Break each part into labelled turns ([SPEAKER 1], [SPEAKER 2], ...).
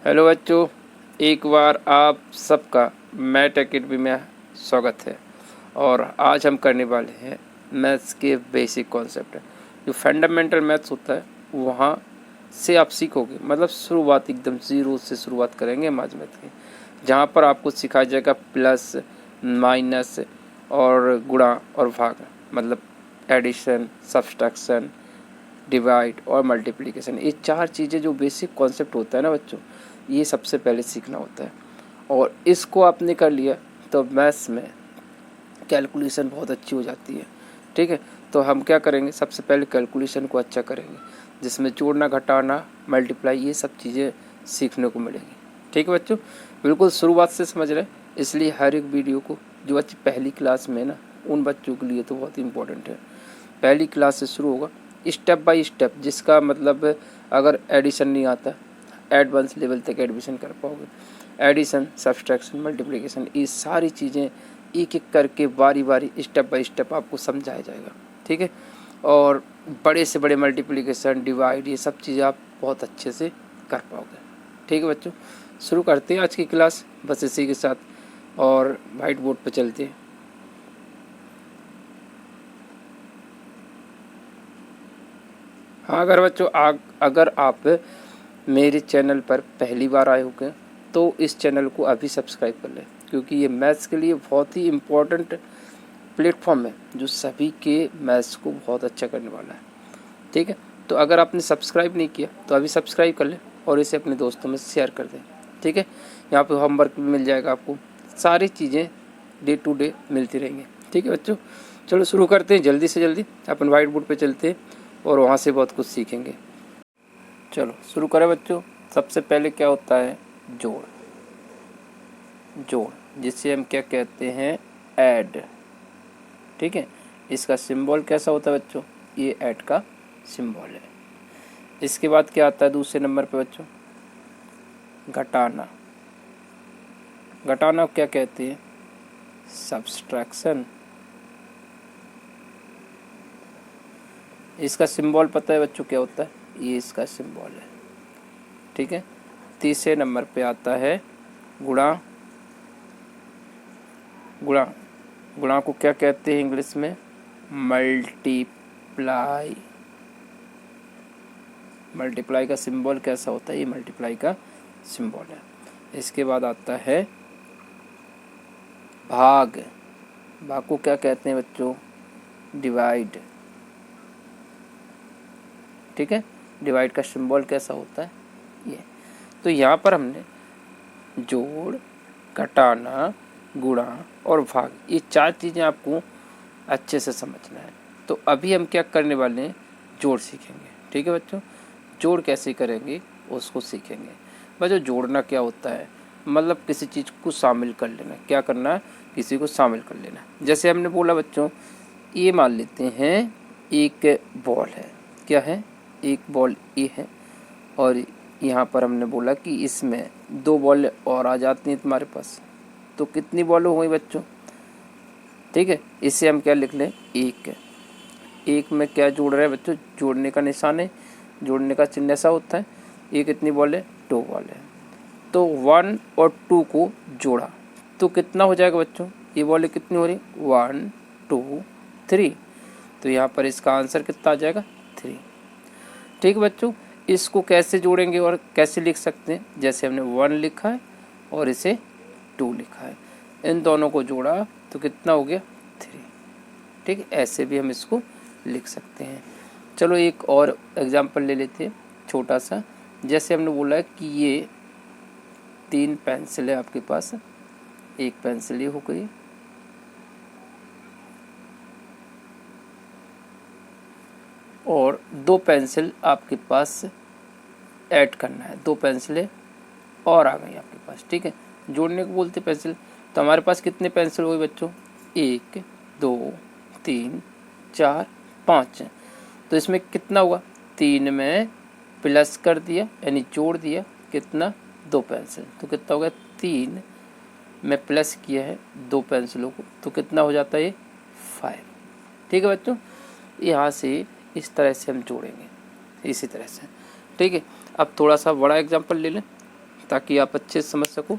[SPEAKER 1] Hello बच्चों, एक बार आप सबका मैथ एकेडमी में स्वागत है। और आज हम करने वाले हैं मैथ्स के बेसिक कॉन्सेप्ट। जो फंडामेंटल मैथ्स होता है वहाँ से आप सीखोगे, मतलब शुरुआत एकदम ज़ीरो से शुरुआत करेंगे हम आज मैथ की, जहाँ पर आपको सिखाया जाएगा प्लस, माइनस और गुणा और भाग, मतलब एडिशन, सब्सट्रैक्शन, डिवाइड और मल्टीप्लिकेशन। ये चार चीज़ें जो बेसिक कॉन्सेप्ट होता है ना बच्चों, ये सबसे पहले सीखना होता है। और इसको आपने कर लिया तो मैथ्स में कैलकुलेशन बहुत अच्छी हो जाती है। ठीक है, तो हम क्या करेंगे, सबसे पहले कैलकुलेशन को अच्छा करेंगे, जिसमें जोड़ना, घटाना, मल्टीप्लाई, ये सब चीज़ें सीखने को मिलेंगी। ठीक है बच्चों, बिल्कुल शुरुआत से समझ रहे हैं, इसलिए हर एक वीडियो को जो बच्चे पहली क्लास में है ना, उन बच्चों के लिए तो बहुत इंपॉर्टेंट है। पहली क्लास से शुरू होगा स्टेप बाय स्टेप, जिसका मतलब अगर एडिशन नहीं आता, एडवांस लेवल तक एडमिशन कर पाओगे। एडिशन, सब्सट्रैक्शन, मल्टीप्लिकेशन, ये सारी चीज़ें एक एक करके बारी बारी स्टेप बाय स्टेप आपको समझाया जाएगा। ठीक है, और बड़े से बड़े मल्टीप्लिकेशन, डिवाइड, ये सब चीज़ें आप बहुत अच्छे से कर पाओगे। ठीक है बच्चों, शुरू करते हैं आज की क्लास बस इसी के साथ, और वाइट बोर्ड पर चलते हैं। हाँ, अगर बच्चों अगर आप मेरे चैनल पर पहली बार आए होंगे तो इस चैनल को अभी सब्सक्राइब कर लें, क्योंकि ये मैथ्स के लिए बहुत ही इम्पोर्टेंट प्लेटफॉर्म है जो सभी के मैथ्स को बहुत अच्छा करने वाला है। ठीक है, तो अगर आपने सब्सक्राइब नहीं किया तो अभी सब्सक्राइब कर लें और इसे अपने दोस्तों में शेयर कर दें। ठीक है, यहाँ पे होमवर्क भी मिल जाएगा आपको, सारी चीज़ें डे टू डे मिलती रहेंगी। ठीक है बच्चों, चलो शुरू करते हैं जल्दी से जल्दी, अपन वाइट बोर्ड पे चलते हैं और वहाँ से बहुत कुछ सीखेंगे। चलो शुरू करें बच्चों। सबसे पहले क्या होता है, जोड़। जोड़ जिसे हम क्या कहते हैं, ऐड। ठीक है, इसका सिंबल कैसा होता है बच्चों, ये ऐड का सिंबल है। इसके बाद क्या आता है दूसरे नंबर पे बच्चों, घटाना। घटाना क्या कहते हैं, सब्सट्रैक्शन। इसका सिंबल पता है बच्चों क्या होता है, ये इसका सिंबल है। ठीक है, तीसरे नंबर पे आता है गुणा। गुणा गुणा को क्या कहते हैं इंग्लिश में, मल्टीप्लाई। मल्टीप्लाई का सिंबल कैसा होता है, ये मल्टीप्लाई का सिंबल है। इसके बाद आता है भाग। भाग को क्या कहते हैं बच्चों, डिवाइड। ठीक है, डिवाइड का सिंबल कैसा होता है, ये। तो यहाँ पर हमने जोड़, घटाना, गुणा और भाग, ये चार चीज़ें आपको अच्छे से समझना है। तो अभी हम क्या करने वाले हैं, जोड़ सीखेंगे। ठीक है बच्चों, जोड़ कैसे करेंगे उसको सीखेंगे। बच्चों जोड़ना क्या होता है, मतलब किसी चीज़ को शामिल कर लेना। क्या करना है, किसी को शामिल कर लेना। जैसे हमने बोला बच्चों, ये मान लेते हैं एक बॉल है, क्या है, एक बॉल ये है, और यहाँ पर हमने बोला कि इसमें दो बॉल और आ जाती हैं तुम्हारे पास, तो कितनी बॉल हो गई बच्चों। ठीक है, इसे हम क्या लिख लें, एक। एक में क्या जोड़ रहे हैं बच्चों, जोड़ने का निशान है, जोड़ने का चिन्ह ऐसा होता है। ये कितनी बॉल है, दो बॉल है। तो 1 और 2 को जोड़ा तो कितना हो जाएगा बच्चों, ये बॉलें कितनी हो रही, 1 2 3। तो यहाँ पर इसका आंसर कितना आ जाएगा, 3। ठीक बच्चों, इसको कैसे जोड़ेंगे और कैसे लिख सकते हैं, जैसे हमने 1 लिखा है और इसे 2 लिखा है, इन दोनों को जोड़ा तो कितना हो गया, 3। ठीक, ऐसे भी हम इसको लिख सकते हैं। चलो एक और एग्जाम्पल ले लेते हैं छोटा सा। जैसे हमने बोला है कि ये 3 पेंसिल है आपके पास, एक पेंसिल ये हो गई, और 2 पेंसिल आपके पास ऐड करना है, 2 पेंसिलें और आ गई आपके पास। ठीक है, जोड़ने को बोलते पेंसिल। तो हमारे पास कितने पेंसिल हुए बच्चों, 1 2 3 4 5। तो इसमें कितना हुआ, 3 में प्लस कर दिया यानी जोड़ दिया, कितना, 2 पेंसिल, तो कितना हो गया, 3 में प्लस किया है 2 पेंसिलों को, तो कितना हो जाता है, ये 5। ठीक है बच्चों, यहाँ से इस तरह से हम जोड़ेंगे, इसी तरह से। ठीक है, अब थोड़ा सा बड़ा एग्जाम्पल ले लें। ताकि आप अच्छे से समझ सको।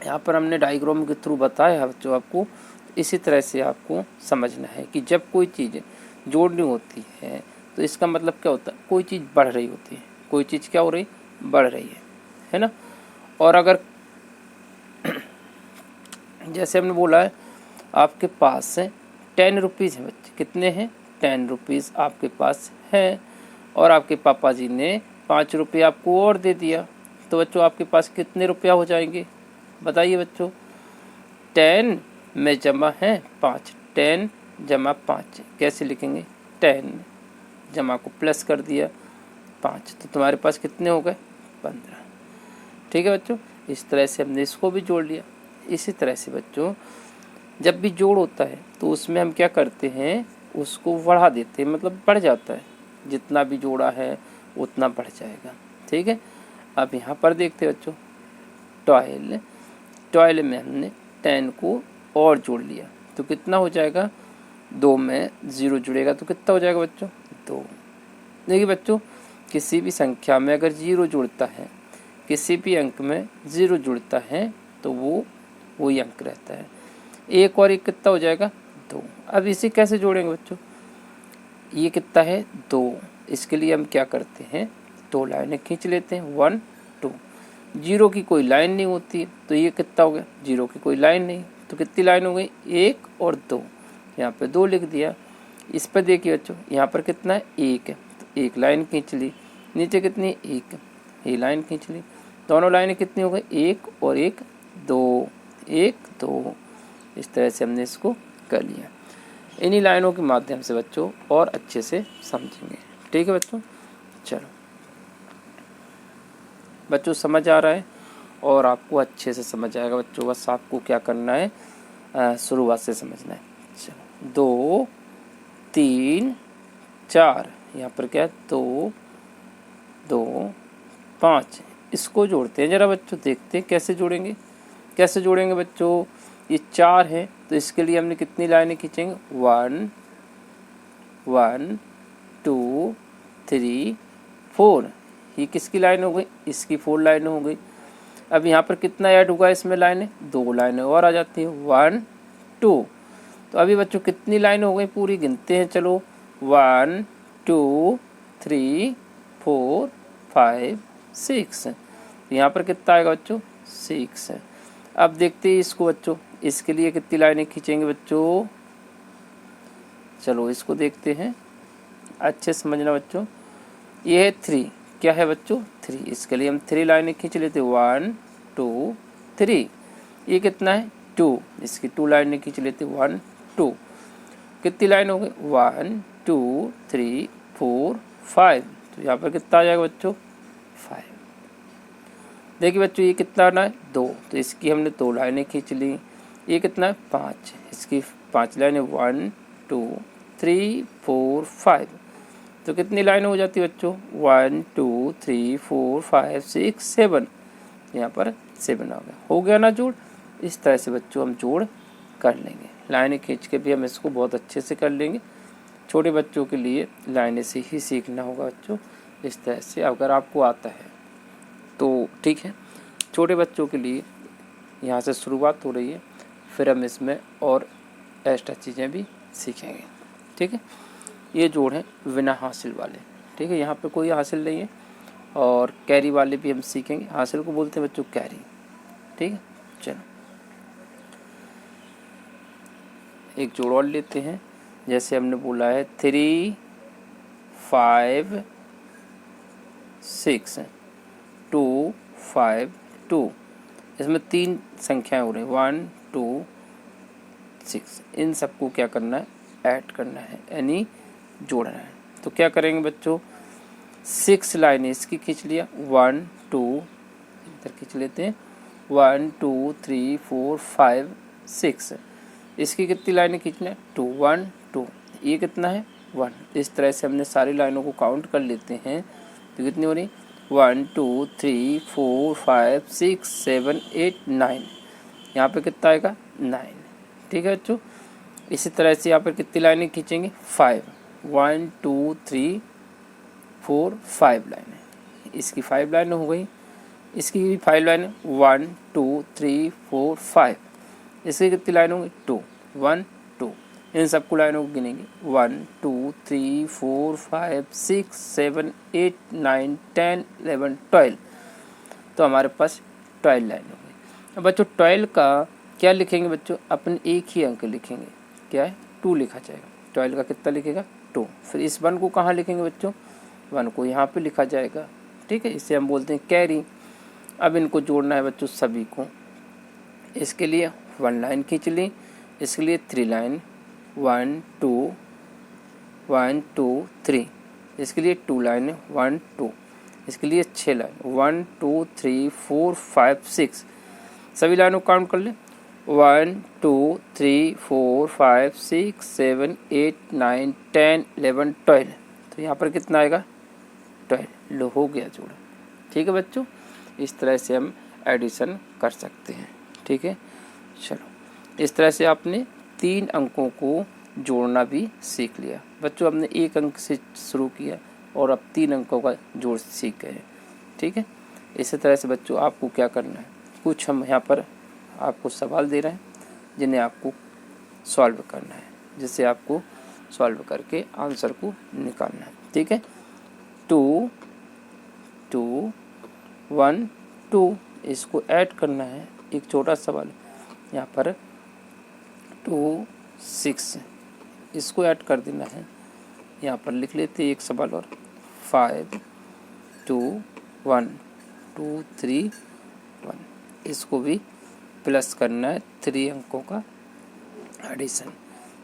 [SPEAKER 1] यहाँ पर हमने डायग्राम के थ्रू बताया है बच्चों आपको। इसी तरह से आपको समझना है कि जब कोई चीज़ जोड़नी होती है तो इसका मतलब क्या होता है, कोई चीज़ बढ़ रही होती है, कोई चीज़ क्या हो रही, बढ़ रही है ना। और अगर जैसे हमने बोला है आपके पास 10 रुपीज़ है बच्चे, कितने हैं, 10 रुपीज़ आपके पास है, और आपके पापा जी ने 5 रुपये आपको और दे दिया, तो बच्चों आपके पास कितने रुपया हो जाएंगे, बताइए बच्चों। 10 में जमा है 5, 10 जमा 5 कैसे लिखेंगे, 10 जमा को प्लस कर दिया 5, तो तुम्हारे पास कितने हो गए, 15। ठीक है बच्चों, इस तरह से हमने इसको भी जोड़ लिया। इसी तरह से बच्चों जब भी जोड़ होता है तो उसमें हम क्या करते हैं, उसको बढ़ा देते हैं, मतलब बढ़ जाता है, जितना भी जोड़ा है उतना बढ़ जाएगा। ठीक है, अब यहाँ पर देखते हैं बच्चों, टॉयल, टॉयल में हमने 10 को और जोड़ लिया तो कितना हो जाएगा, 2 में 0 जुड़ेगा तो कितना हो जाएगा बच्चों, 2। देखिए बच्चों, किसी भी संख्या में अगर 0 जुड़ता है, किसी भी अंक में 0 जुड़ता है तो वो वही अंक रहता है। एक और एक कितना हो जाएगा, 2। अब इसे कैसे जोड़ेंगे बच्चों, ये कितना है, 2। इसके लिए हम क्या करते हैं, 2 लाइनें खींच लेते हैं, 1 2। 0 की कोई लाइन नहीं होती है तो ये कितना हो गया, 0 की कोई लाइन नहीं, तो कितनी लाइन हो गई, 1 और 2, यहाँ पे 2 लिख दिया। इस पर देखिए बच्चों, यहाँ पर कितना है, 1 है, तो 1 लाइन खींच ली, नीचे कितनी, 1, ये लाइन खींच ली, दोनों लाइनें कितनी हो गई, 1 और 1 2, 1 2। इस तरह से हमने इसको कर लिया। इन्हीं लाइनों के माध्यम से बच्चों और अच्छे से समझेंगे। ठीक है बच्चों, चलो बच्चों समझ आ रहा है और आपको अच्छे से समझ आएगा बच्चों, बस आपको क्या करना है, शुरुआत से समझना है। चलो 2 3 4, यहाँ पर क्या है, 2 2 5, इसको जोड़ते हैं जरा बच्चों, देखते हैं कैसे जोड़ेंगे। कैसे जोड़ेंगे बच्चों, ये 4 है तो इसके लिए हमने कितनी लाइनें खींचेंगे, 1 1 2 3 4, ये किसकी लाइन हो गई, इसकी 4 लाइनें हो गई। अब यहाँ पर कितना ऐड होगा इसमें लाइनें, 2 लाइनें और आ जाती हैं, 1 2। तो अभी बच्चों कितनी लाइन हो गई पूरी, गिनते हैं चलो, 1 2 3 4 5 6, यहाँ पर कितना आएगा बच्चों, 6 है। अब देखते हैं इसको बच्चों, इसके लिए कितनी लाइनें खींचेंगे बच्चों, चलो इसको देखते हैं, अच्छे समझना बच्चों। ये है 3, क्या है बच्चों, 3, इसके लिए हम 3 लाइनें खींच लेते, 1 2 3। ये कितना है, 2, इसकी 2 लाइनें खींच लेते, 1 2। कितनी लाइन हो गई, 1 2 3 4 5, तो यहाँ पर कितना आ जाएगा बच्चों, 5। देखिए बच्चों ये कितना आना है, 2, तो इसकी हमने 2 लाइनें खींच ली। ये कितना है, 5, इसकी 5 लाइनें, 1 2 3 4 5, तो कितनी लाइन हो जाती है बच्चों, 1 2 3 4 5 6 7, यहाँ पर 7 हो गया ना जोड़। इस तरह से बच्चों हम जोड़ कर लेंगे, लाइनें खींच के भी हम इसको बहुत अच्छे से कर लेंगे। छोटे बच्चों के लिए लाइनें से ही सीखना होगा बच्चों, इस तरह से अगर आपको आता है तो ठीक है। छोटे बच्चों के लिए यहाँ से शुरुआत हो रही है, फिर हम इसमें और एक्स्ट्रा चीज़ें भी सीखेंगे। ठीक है, ये जोड़ हैं बिना हासिल वाले। ठीक है, यहाँ पे कोई हासिल नहीं है, और कैरी वाले भी हम सीखेंगे। हासिल को बोलते हैं बच्चों कैरी। ठीक है, चलो एक जोड़ और लेते हैं। जैसे हमने बोला है 3 5 6 2 5 2, इसमें 3 संख्याएं हो रही हैं, 1 2 6। इन सबको क्या करना है, ऐड करना है, यानी जोड़ना है। तो क्या करेंगे बच्चों, 6 लाइनें इसकी खींच लिया, 1 2 इधर खींच लेते हैं, 1 2 3 4 5 6। इसकी कितनी लाइनें खींचना है, 2 1 2, ये कितना है, 1। इस तरह से हमने सारी लाइनों को काउंट कर लेते हैं तो कितनी हो रही, 1 2 3 4 5 6 7 8 9, यहाँ पे कितना आएगा, 9। ठीक है बच्चों, इसी तरह से यहाँ पर कितनी लाइनें खींचेंगे, 5, 1 2 3 4 5 लाइनें, इसकी 5 लाइनें हो गई। इसकी भी 5 लाइन है, 1 2 3 4 5। इसकी कितनी लाइन होंगी, 2 1 2। इन सबको लाइनों को गिनेंगे, 1 2 3 4 5 6 7 8 9 10 11 12। तो हमारे पास 12 लाइन हो गई। अब बच्चों 12 का क्या लिखेंगे बच्चों, अपन एक ही अंक लिखेंगे, क्या है 2 लिखा जाएगा। 12 का कितना लिखेगा, 2। फिर इस 1 को कहाँ लिखेंगे बच्चों, 1 को यहाँ पे लिखा जाएगा, ठीक है। इसे हम बोलते हैं कैरी। अब इनको जोड़ना है बच्चों सभी को। इसके लिए 1 लाइन खींच ली, इसके लिए 3 लाइन, 1 2 1 2 3। इसके लिए 2 लाइन, 1 2। इसके लिए 6 लाइन, 1 2 3 4 5 6। सभी लाइनों को काउंट कर ले, 1 2 3 4 5 6 7 8 9 10 11 12। तो यहाँ पर कितना आएगा, 12। लो हो गया जोड़ा, ठीक है बच्चों। इस तरह से हम एडिशन कर सकते हैं, ठीक है। चलो इस तरह से आपने 3 अंकों को जोड़ना भी सीख लिया बच्चों। हमने 1 अंक से शुरू किया और अब 3 अंकों का जोड़ सीख गए, ठीक है। इसी तरह से बच्चों आपको क्या करना है, कुछ हम यहाँ पर आपको सवाल दे रहे हैं जिन्हें आपको सॉल्व करना है, जिससे आपको सॉल्व करके आंसर को निकालना है, ठीक है। 2 2 1 2 इसको ऐड करना है। एक छोटा सवाल यहाँ पर 2 6 इसको ऐड कर देना है। यहाँ पर लिख लेते हैं एक सवाल और 5 2 1 2 3 1। इसको भी प्लस करना है, 3 अंकों का एडिशन।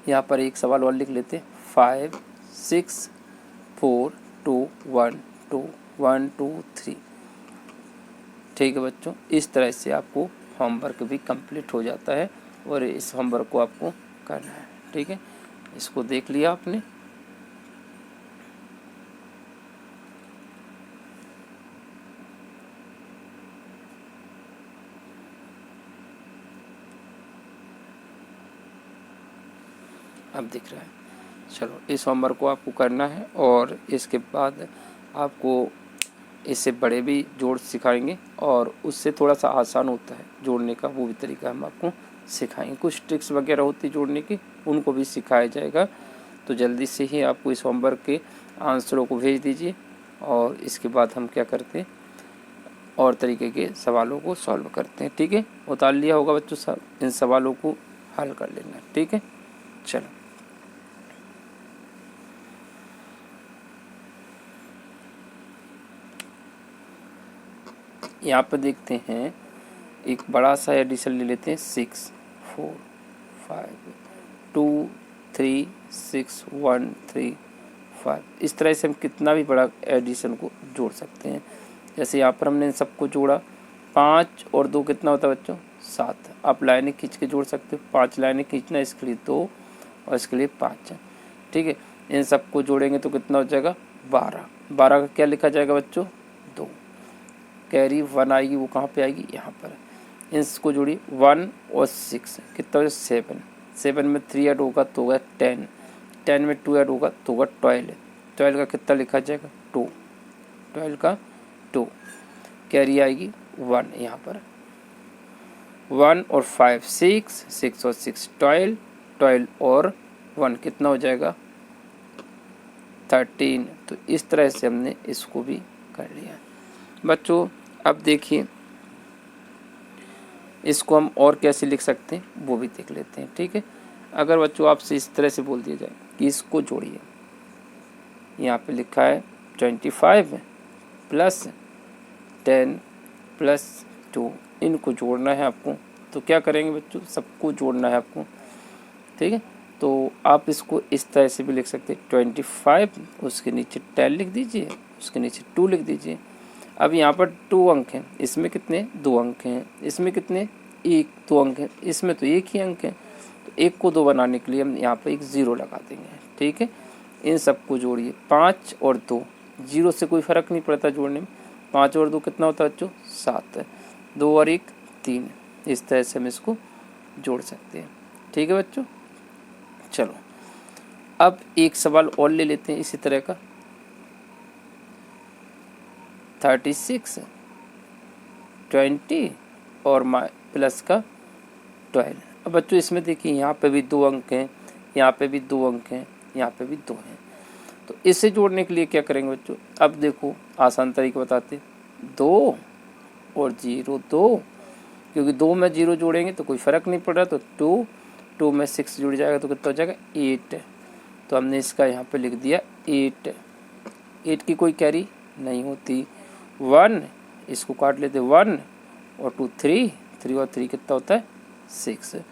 [SPEAKER 1] यहाँ पर एक सवाल और लिख लेते हैं 5 6 4 2 1 2 1 2 3। ठीक है बच्चों, इस तरह से आपको होमवर्क भी कंप्लीट हो जाता है और इस होमवर्क को आपको करना है, ठीक है। इसको देख लिया आपने। अब दिख रहा है। चलो इस होमवर्क को आपको करना है और इसके बाद आपको इससे बड़े भी जोड़ सिखाएंगे और उससे थोड़ा सा आसान होता है जोड़ने का, वो भी तरीका हम आपको सिखाएंगे। कुछ ट्रिक्स वगैरह होती है जोड़ने की, उनको भी सिखाया जाएगा। तो जल्दी से ही आपको इस होमवर्क के आंसरों को भेज दीजिए और इसके बाद हम क्या करते हैं और तरीके के सवालों को सॉल्व करते हैं, ठीक है। उतार लिया होगा बच्चों सब, इन सवालों को हल कर लेना, ठीक है। चलो यहाँ पर देखते हैं, एक बड़ा सा एडिशन ले लेते हैं 6 4 5 2 3 6 1 3 5। इस तरह से हम कितना भी बड़ा एडिशन को जोड़ सकते हैं। जैसे यहाँ पर हमने इन सबको जोड़ा, 5 और 2 कितना होता है बच्चों, 7। आप लाइनें खींच के जोड़ सकते हो, 5 लाइनें खींचना, इसके लिए 2 और इसके लिए 5, ठीक है। इन सबको जोड़ेंगे तो कितना हो जाएगा, 12। 12 का क्या लिखा जाएगा बच्चों, 2। कैरी 1 आएगी, वो कहाँ पे आएगी, यहाँ पर। इसको जोड़ी 1 और 6 कितना हो, 7। 7 में 3 ऐड होगा तो होगा 10। 10 में 2 ऐड होगा तो होगा 12। 12 का कितना लिखा जाएगा, 2। 12 का 2। कैरी आएगी 1 यहाँ पर। 1 और 5 6, 6 और 6 12, 12 और 1 कितना हो जाएगा, 13। तो इस तरह से हमने इसको भी कर लिया बच्चों। अब देखिए इसको हम और कैसे लिख सकते हैं वो भी देख लेते हैं, ठीक है। अगर बच्चों आपसे इस तरह से बोल दिया जाए कि इसको जोड़िए, यहाँ पे लिखा है 25 प्लस 10 प्लस 2, इनको जोड़ना है आपको। तो क्या करेंगे बच्चों, सबको जोड़ना है आपको, ठीक है। तो आप इसको इस तरह से भी लिख सकते हैं, 25 उसके नीचे 10 लिख दीजिए, उसके नीचे 2 लिख दीजिए। अब यहाँ पर 2 अंक हैं, इसमें कितने, 2 अंक हैं, इसमें कितने, 2 अंक हैं, इसमें तो 1 ही अंक है। तो 1 को 2 बनाने के लिए हम यहाँ पर एक 0 लगा देंगे, ठीक है। इन सबको जोड़िए, 5 और 2, 0 से कोई फ़र्क नहीं पड़ता जोड़ने में। 5 और 2 कितना होता है बच्चों, 7। 2 और 1 3। इस तरह से हम इसको जोड़ सकते हैं, ठीक है बच्चों। चलो अब एक सवाल और ले लेते हैं इसी तरह का, 36 20 और प्लस का 12। अब बच्चों इसमें देखिए यहाँ पे भी 2 अंक हैं, यहाँ पे भी 2 अंक हैं, यहाँ पे भी 2 हैं। तो इसे जोड़ने के लिए क्या करेंगे बच्चों? अब देखो आसान तरीका बताते, 2 और 0 2, क्योंकि 2 में 0 जोड़ेंगे तो कोई फ़र्क नहीं पड़ रहा, तो 2 में 6 जुड़ जाएगा तो कितना हो जाएगा 8। तो हमने इसका यहाँ पे लिख दिया 8 की कोई कैरी नहीं होती। 1 इसको काट लेते, 1 और 2 3 और 3 कितना होता है 6।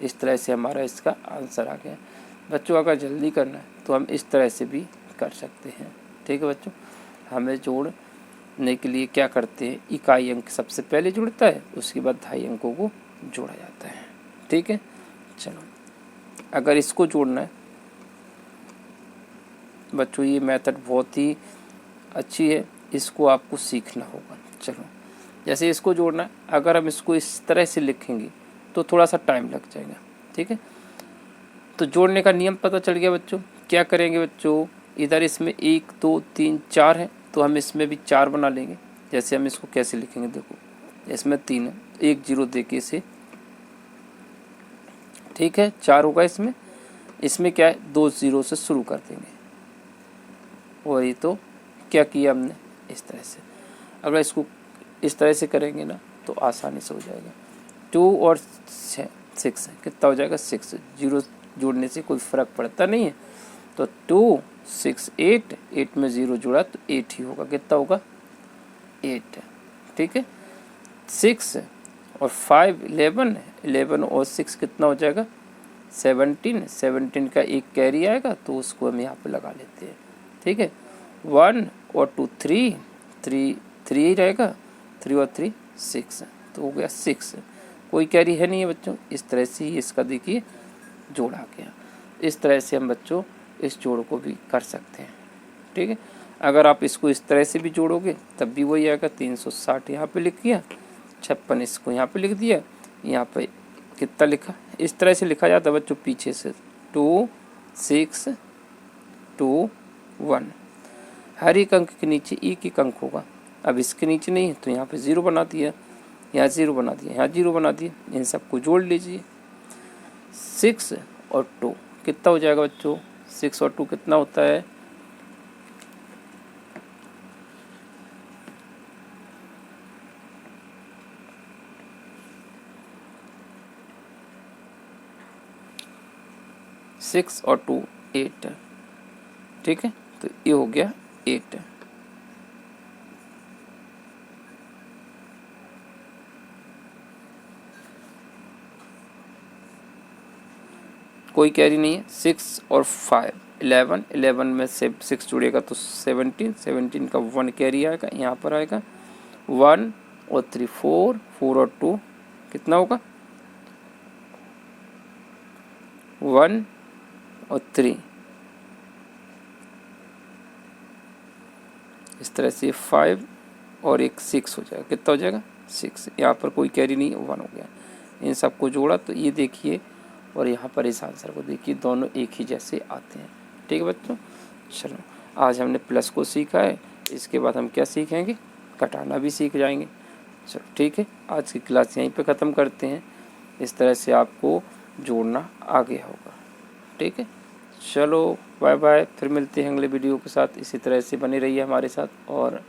[SPEAKER 1] इस तरह से हमारा इसका आंसर आ गया। बच्चों अगर जल्दी करना है तो हम इस तरह से भी कर सकते हैं। ठीक है बच्चों, हमें जोड़ने के लिए क्या करते हैं, इकाई अंक सबसे पहले जुड़ता है, उसके बाद 2.5 अंकों को जोड़ा जाता है। ठीक है, चलो अगर इसको जोड़ना है बच्चों, ये मेथड बहुत ही अच्छी है, इसको आपको सीखना होगा। चलो जैसे इसको जोड़ना है, अगर हम इसको इस तरह से लिखेंगे तो थोड़ा सा टाइम लग जाएगा। ठीक है, तो जोड़ने का नियम पता चल गया बच्चों। क्या करेंगे बच्चों, इधर इसमें 1 2 3 4 है तो हम इसमें भी 4 बना लेंगे। जैसे हम इसको कैसे लिखेंगे, देखो इसमें 3 है, 1 0 दे के इसे, ठीक है 4 होगा इसमें क्या है 2 0 से शुरू कर देंगे। और ये तो क्या किया हमने, इस तरह से। अगर इसको इस तरह से करेंगे ना तो आसानी से हो जाएगा। 2 और 6 कितना हो जाएगा 6, 0 जोड़ने से कोई फ़र्क पड़ता नहीं है। तो 2 6 8 में 0 जुड़ा तो 8 ही होगा, कितना होगा 8। ठीक है, 6 और 5 11 और 6 कितना हो जाएगा 17 का एक कैरी आएगा तो उसको हम यहाँ पे लगा लेते हैं। ठीक है, 1 और 2 3 ही रहेगा, 3 और 3 6, तो हो गया 6। कोई कैरी है नहीं है बच्चों। इस तरह से ही इसका देखिए जोड़ आ गया। इस तरह से हम बच्चों इस जोड़ को भी कर सकते हैं। ठीक है, अगर आप इसको इस तरह से भी जोड़ोगे तब भी वही आएगा। 360 यहाँ पे लिख दिया, 56 इसको यहाँ पे लिख दिया, यहाँ पे कितना लिखा, इस तरह से लिखा जाता है बच्चों पीछे से 2 6 2 1। हर एक अंक के नीचे एक एक अंक होगा। अब इसके नीचे नहीं है तो यहाँ पे 0 बना दिया, यहाँ 0 बना दिया, यहाँ 0 बना दिया। इन सबको जोड़ लीजिए। 6 और 2 कितना हो जाएगा बच्चों, 6 और 2 कितना होता है 6 और 2 8। ठीक है, तो ये हो गया 8। कोई कैरी नहीं है। 6 और 5 11 में से 6 जुड़ेगा तो 17 का 1 कैरी आएगा, यहाँ पर आएगा 1 और 3 4 और 2 कितना होगा 1 और 3। इस तरह से 5 और एक 6 हो जाएगा, कितना हो जाएगा 6। यहाँ पर कोई कैरी नहीं, 1 हो गया। इन सबको जोड़ा तो ये देखिए, और यहाँ पर इस आंसर को देखिए, दोनों एक ही जैसे आते हैं। ठीक है बच्चों, चलो आज हमने प्लस को सीखा है, इसके बाद हम क्या सीखेंगे, घटाना भी सीख जाएंगे। चलो ठीक है, आज की क्लास यहीं पे ख़त्म करते हैं। इस तरह से आपको जोड़ना आ गया होगा। ठीक है, चलो बाय बाय, फिर मिलते हैं अगले वीडियो के साथ। इसी तरह से बने रहिए हमारे साथ और